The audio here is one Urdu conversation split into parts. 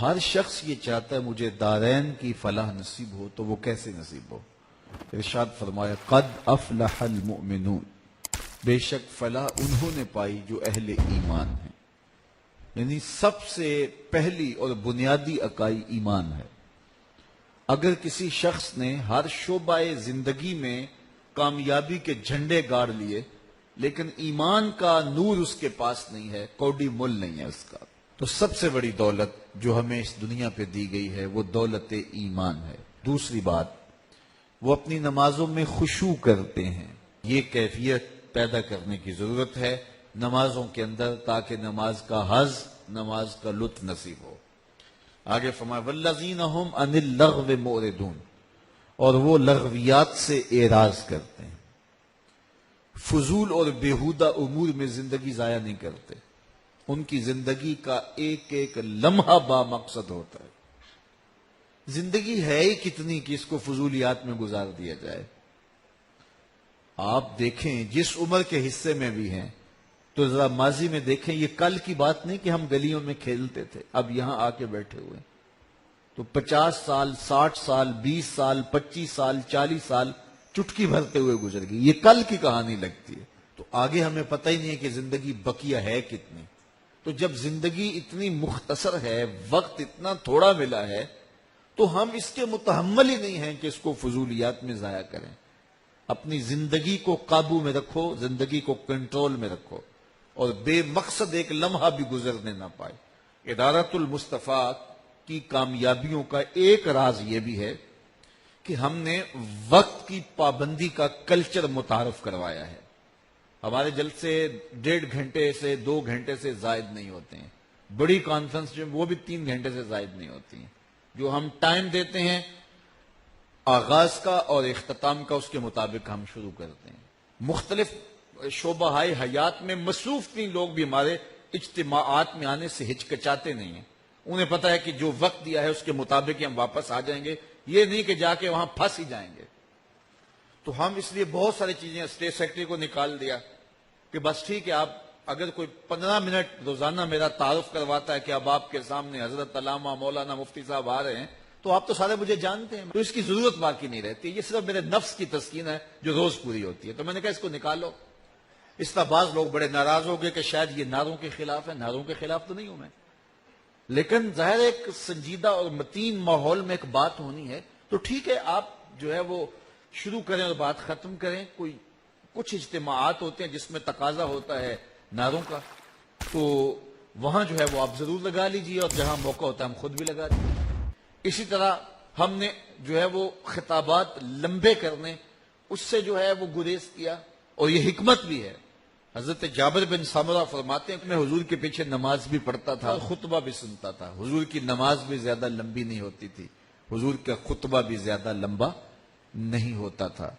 ہر شخص یہ چاہتا ہے مجھے دارین کی فلاح نصیب ہو، تو وہ کیسے نصیب ہو؟ ارشاد فرمایا قد افلح المؤمنون، بے شک فلاح انہوں نے پائی جو اہل ایمان ہیں. یعنی سب سے پہلی اور بنیادی اکائی ایمان ہے. اگر کسی شخص نے ہر شعبہ زندگی میں کامیابی کے جھنڈے گاڑ لیے لیکن ایمان کا نور اس کے پاس نہیں ہے، کوڑی مل نہیں ہے اس کا، تو سب سے بڑی دولت جو ہمیں اس دنیا پہ دی گئی ہے وہ دولت ایمان ہے. دوسری بات، وہ اپنی نمازوں میں خشوع کرتے ہیں. یہ کیفیت پیدا کرنے کی ضرورت ہے نمازوں کے اندر، تاکہ نماز کا حظ، نماز کا لطف نصیب ہو. آگے فرمایا والذین هم عن اللغو معرضون، اور وہ لغویات سے اعراض کرتے ہیں، فضول اور بیہودہ امور میں زندگی ضائع نہیں کرتے. ان کی زندگی کا ایک ایک لمحہ با مقصد ہوتا ہے. زندگی ہے ہی کتنی کہ اس کو فضولیات میں گزار دیا جائے. آپ دیکھیں جس عمر کے حصے میں بھی ہیں تو ذرا ماضی میں دیکھیں، یہ کل کی بات نہیں کہ ہم گلیوں میں کھیلتے تھے، اب یہاں آ کے بیٹھے ہوئے تو 50 سال 60 سال 20 سال 25 سال 40 سال چٹکی بھرتے ہوئے گزر گئی. یہ کل کی کہانی لگتی ہے. تو آگے ہمیں پتہ ہی نہیں ہے کہ زندگی بقیہ ہے کتنی. تو جب زندگی اتنی مختصر ہے، وقت اتنا تھوڑا ملا ہے، تو ہم اس کے متحمل ہی نہیں ہیں کہ اس کو فضولیات میں ضائع کریں. اپنی زندگی کو قابو میں رکھو، زندگی کو کنٹرول میں رکھو، اور بے مقصد ایک لمحہ بھی گزرنے نہ پائے. ادارت المصطفیٰ کی کامیابیوں کا ایک راز یہ بھی ہے کہ ہم نے وقت کی پابندی کا کلچر متعارف کروایا ہے. ہمارے جلسے 1.5 گھنٹے سے 2 گھنٹے سے زائد نہیں ہوتے ہیں. بڑی کانفرنس جو وہ بھی 3 گھنٹے سے زائد نہیں ہوتی ہیں. جو ہم ٹائم دیتے ہیں آغاز کا اور اختتام کا، اس کے مطابق ہم شروع کرتے ہیں. مختلف شعبہ حیات میں مصروف تین لوگ بھی ہمارے اجتماعات میں آنے سے ہچکچاتے نہیں ہیں. انہیں پتہ ہے کہ جو وقت دیا ہے اس کے مطابق ہی ہم واپس آ جائیں گے، یہ نہیں کہ جا کے وہاں پھنس ہی جائیں گے. تو ہم اس لیے بہت ساری چیزیں اسٹیٹ سیکرٹری کو نکال دیا کہ بس ٹھیک ہے، آپ اگر کوئی 15 منٹ روزانہ میرا تعارف کرواتا ہے کہ اب آپ کے سامنے حضرت علامہ مولانا مفتی صاحب آ رہے ہیں، تو آپ تو سارے مجھے جانتے ہیں، تو اس کی ضرورت باقی نہیں رہتی. یہ صرف میرے نفس کی تسکین ہے جو روز پوری ہوتی ہے. تو میں نے کہا اس کو نکالو. اس طرح بعض لوگ بڑے ناراض ہو گئے کہ شاید یہ نعروں کے خلاف ہے. نعروں کے خلاف تو نہیں ہوں میں، لیکن ظاہر ایک سنجیدہ اور متین ماحول میں ایک بات ہونی ہے. تو ٹھیک ہے، آپ جو ہے وہ شروع کریں اور بات ختم کریں. کچھ اجتماعات ہوتے ہیں جس میں تقاضا ہوتا ہے نعروں کا، تو وہاں جو ہے وہ آپ ضرور لگا لیجیے، اور جہاں موقع ہوتا ہے ہم خود بھی لگا دیں. اسی طرح ہم نے جو ہے وہ خطابات لمبے کرنے، اس سے جو ہے وہ گریز کیا، اور یہ حکمت بھی ہے. حضرت جابر بن سامرہ فرماتے ہیں کہ میں حضور کے پیچھے نماز بھی پڑھتا تھا اور خطبہ بھی سنتا تھا. حضور کی نماز بھی زیادہ لمبی نہیں ہوتی تھی، حضور کا خطبہ بھی زیادہ لمبا نہیں ہوتا تھا.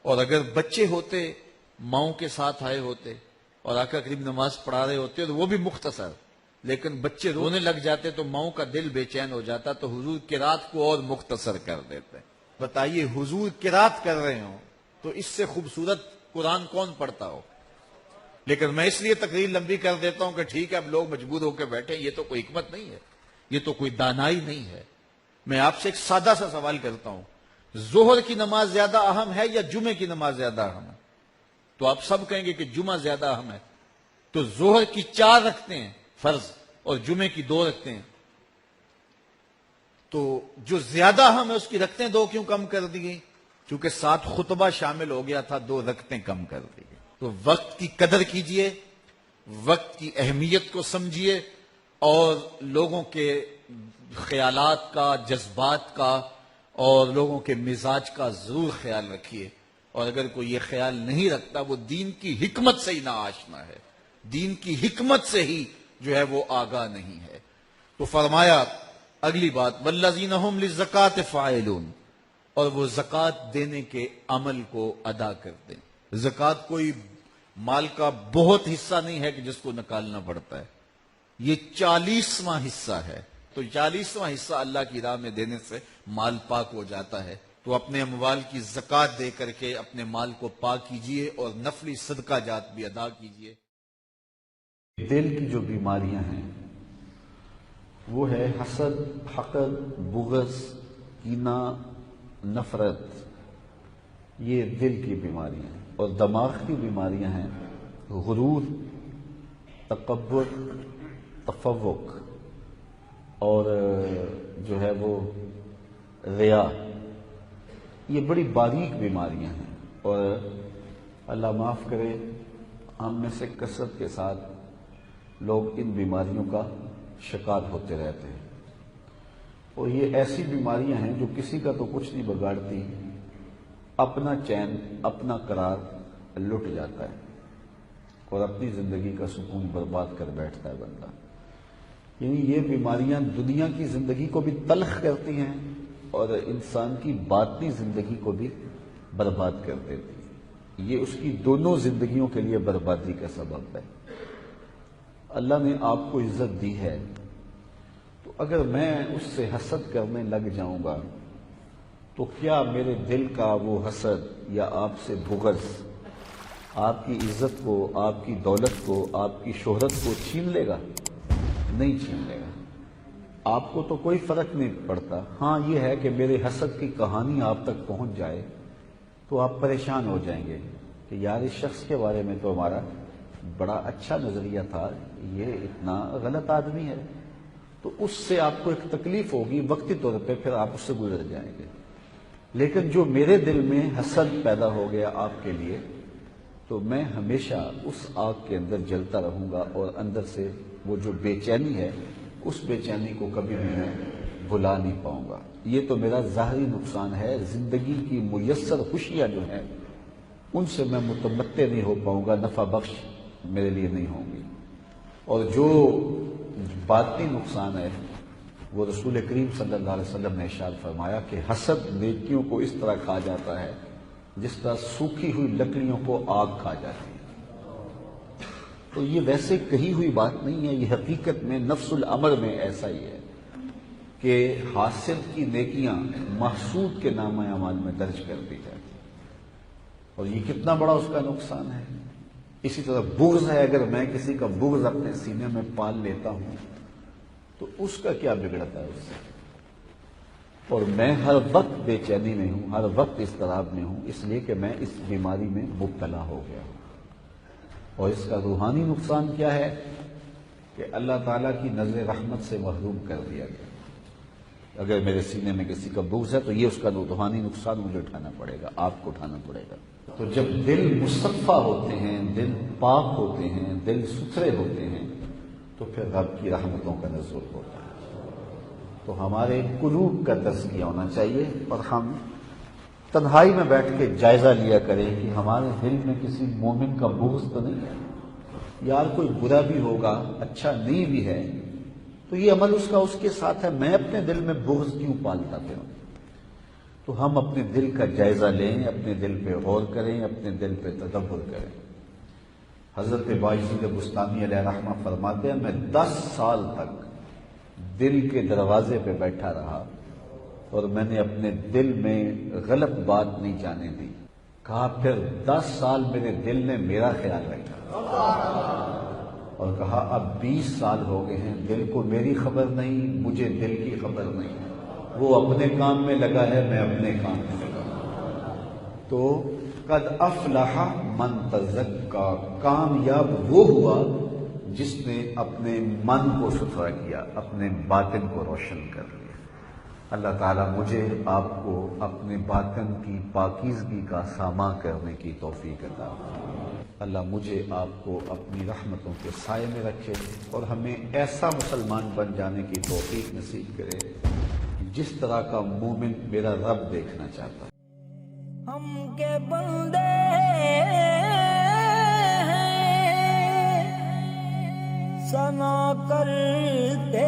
اور اگر بچے ہوتے ماؤں کے ساتھ آئے ہوتے اور آقا کریم نماز پڑھا رہے ہوتے تو وہ بھی مختصر، لیکن بچے رونے لگ جاتے تو ماؤں کا دل بے چین ہو جاتا، تو حضور قرات کو اور مختصر کر دیتے. بتائیے حضور قرات کر رہے ہوں تو اس سے خوبصورت قرآن کون پڑھتا ہو؟ لیکن میں اس لیے تقریر لمبی کر دیتا ہوں کہ ٹھیک ہے اب لوگ مجبور ہو کے بیٹھے. یہ تو کوئی حکمت نہیں ہے، یہ تو کوئی دانائی نہیں ہے. میں آپ سے ایک سادہ سا سوال کرتا ہوں، ظہر کی نماز زیادہ اہم ہے یا جمعے کی نماز زیادہ اہم ہے؟ تو آپ سب کہیں گے کہ جمعہ زیادہ اہم ہے. تو ظہر کی 4 رکھتے ہیں فرض اور جمعے کی 2 رکھتے ہیں، تو جو زیادہ اہم ہے اس کی رکھتے ہیں 2 کیوں کم کر دی گئی؟ چونکہ ساتھ خطبہ شامل ہو گیا تھا، 2 رکھتے کم کر دی گئی. تو وقت کی قدر کیجئے، وقت کی اہمیت کو سمجھیے، اور لوگوں کے خیالات کا، جذبات کا اور لوگوں کے مزاج کا ضرور خیال رکھیے. اور اگر کوئی یہ خیال نہیں رکھتا وہ دین کی حکمت سے ہی نہ آشنا ہے، دین کی حکمت سے ہی جو ہے وہ آگاہ نہیں ہے. تو فرمایا اگلی بات والذین هم للزکاۃ فاعلون، اور وہ زکوٰۃ دینے کے عمل کو ادا کرتے ہیں. زکوٰۃ کوئی مال کا بہت حصہ نہیں ہے کہ جس کو نکالنا پڑتا ہے، یہ 40واں حصہ ہے. تو 40واں حصہ اللہ کی راہ میں دینے سے مال پاک ہو جاتا ہے. تو اپنے اموال کی زکوٰۃ دے کر کے اپنے مال کو پاک کیجئے اور نفلی صدقہ جات بھی ادا کیجئے. دل کی جو بیماریاں ہیں وہ ہے حسد، حقد، بغض، کینہ، نفرت. یہ دل کی بیماریاں ہیں. اور دماغ کی بیماریاں ہیں غرور، تکبر، تفوق اور جو ہے وہ ریا. یہ بڑی باریک بیماریاں ہیں اور اللہ معاف کرے ہم میں سے کثرت کے ساتھ لوگ ان بیماریوں کا شکار ہوتے رہتے ہیں. اور یہ ایسی بیماریاں ہیں جو کسی کا تو کچھ نہیں بگاڑتی، اپنا چین، اپنا قرار لٹ جاتا ہے اور اپنی زندگی کا سکون برباد کر بیٹھتا ہے بندہ. یعنی یہ بیماریاں دنیا کی زندگی کو بھی تلخ کرتی ہیں اور انسان کی باطنی زندگی کو بھی برباد کر دیتی ہیں. یہ اس کی دونوں زندگیوں کے لیے بربادی کا سبب ہے. اللہ نے آپ کو عزت دی ہے تو اگر میں اس سے حسد کرنے لگ جاؤں گا تو کیا میرے دل کا وہ حسد یا آپ سے بغض آپ کی عزت کو، آپ کی دولت کو، آپ کی شہرت کو چھین لے گا؟ نہیں چھین لے گا. آپ کو تو کوئی فرق نہیں پڑتا. ہاں یہ ہے کہ میرے حسد کی کہانی آپ تک پہنچ جائے تو آپ پریشان ہو جائیں گے کہ یار اس شخص کے بارے میں تو ہمارا بڑا اچھا نظریہ تھا، یہ اتنا غلط آدمی ہے. تو اس سے آپ کو ایک تکلیف ہوگی وقتی طور پہ، پھر آپ اس سے گزر جائیں گے. لیکن جو میرے دل میں حسد پیدا ہو گیا آپ کے لیے تو میں ہمیشہ اس آگ کے اندر جلتا رہوں گا اور اندر سے وہ جو بے چینی ہے اس بے چینی کو کبھی بھی میں بھلا نہیں پاؤں گا. یہ تو میرا ظاہری نقصان ہے. زندگی کی میسر خوشیاں جو ہیں ان سے میں متمتع نہیں ہو پاؤں گا، نفع بخش میرے لیے نہیں ہوں گی. اور جو باطنی نقصان ہے وہ رسول کریم صلی اللہ علیہ وسلم نے ارشاد فرمایا کہ حسد نیکیوں کو اس طرح کھا جاتا ہے جس طرح سوکھی ہوئی لکڑیوں کو آگ کھا جاتی ہے. تو یہ ویسے کہی ہوئی بات نہیں ہے، یہ حقیقت میں نفس الامر میں ایسا ہی ہے کہ حاسد کی نیکیاں محسود کے نامہ اعمال میں درج کر دی جاتی اور یہ کتنا بڑا اس کا نقصان ہے. اسی طرح بغض ہے، اگر میں کسی کا بغض اپنے سینے میں پال لیتا ہوں تو اس کا کیا بگڑتا ہے اس سے. اور میں ہر وقت بے چینی میں ہوں، ہر وقت اضطراب میں ہوں، اس لیے کہ میں اس بیماری میں مبتلا ہو گیا ہوں. اور اس کا روحانی نقصان کیا ہے کہ اللہ تعالیٰ کی نظر رحمت سے محروم کر دیا گیا. اگر میرے سینے میں کسی کا بغض ہے تو یہ اس کا روحانی نقصان مجھے اٹھانا پڑے گا، آپ کو اٹھانا پڑے گا. تو جب دل مصفا ہوتے ہیں، دل پاک ہوتے ہیں، دل ستھرے ہوتے ہیں تو پھر رب کی رحمتوں کا نزول ہوتا ہے. تو ہمارے قلوب کا تزکیہ ہونا چاہیے اور ہم تنہائی میں بیٹھ کے جائزہ لیا کریں کہ ہمارے دل میں کسی مومن کا بغض تو نہیں ہے. یار کوئی برا بھی ہوگا، اچھا نہیں بھی ہے تو یہ عمل اس کا اس کے ساتھ ہے، میں اپنے دل میں بغض کیوں پالتا پھروں. تو ہم اپنے دل کا جائزہ لیں، اپنے دل پہ غور کریں، اپنے دل پہ تدبر کریں. حضرت بایزید بستامی علیہ رحمہ فرماتے ہیں میں 10 سال تک دل کے دروازے پہ بیٹھا رہا اور میں نے اپنے دل میں غلط بات نہیں جانے دی. کہا پھر 10 سال میرے دل نے میرا خیال رکھا اور کہا اب 20 سال ہو گئے ہیں، دل کو میری خبر نہیں، مجھے دل کی خبر نہیں. وہ اپنے کام میں لگا ہے، میں اپنے کام میں لگا. تو قد افلح من تزکا، کامیاب وہ ہوا جس نے اپنے من کو ستھرا کیا، اپنے باطن کو روشن کر لیا. اللہ تعالیٰ مجھے آپ کو اپنے باطن کی پاکیزگی کا سامان کرنے کی توفیق عطا فرمائے. اللہ مجھے آپ کو اپنی رحمتوں کے سائے میں رکھے اور ہمیں ایسا مسلمان بن جانے کی توفیق نصیب کرے جس طرح کا مومن میرا رب دیکھنا چاہتا ہے. ہم کے بندے ہیں ثنا کرتے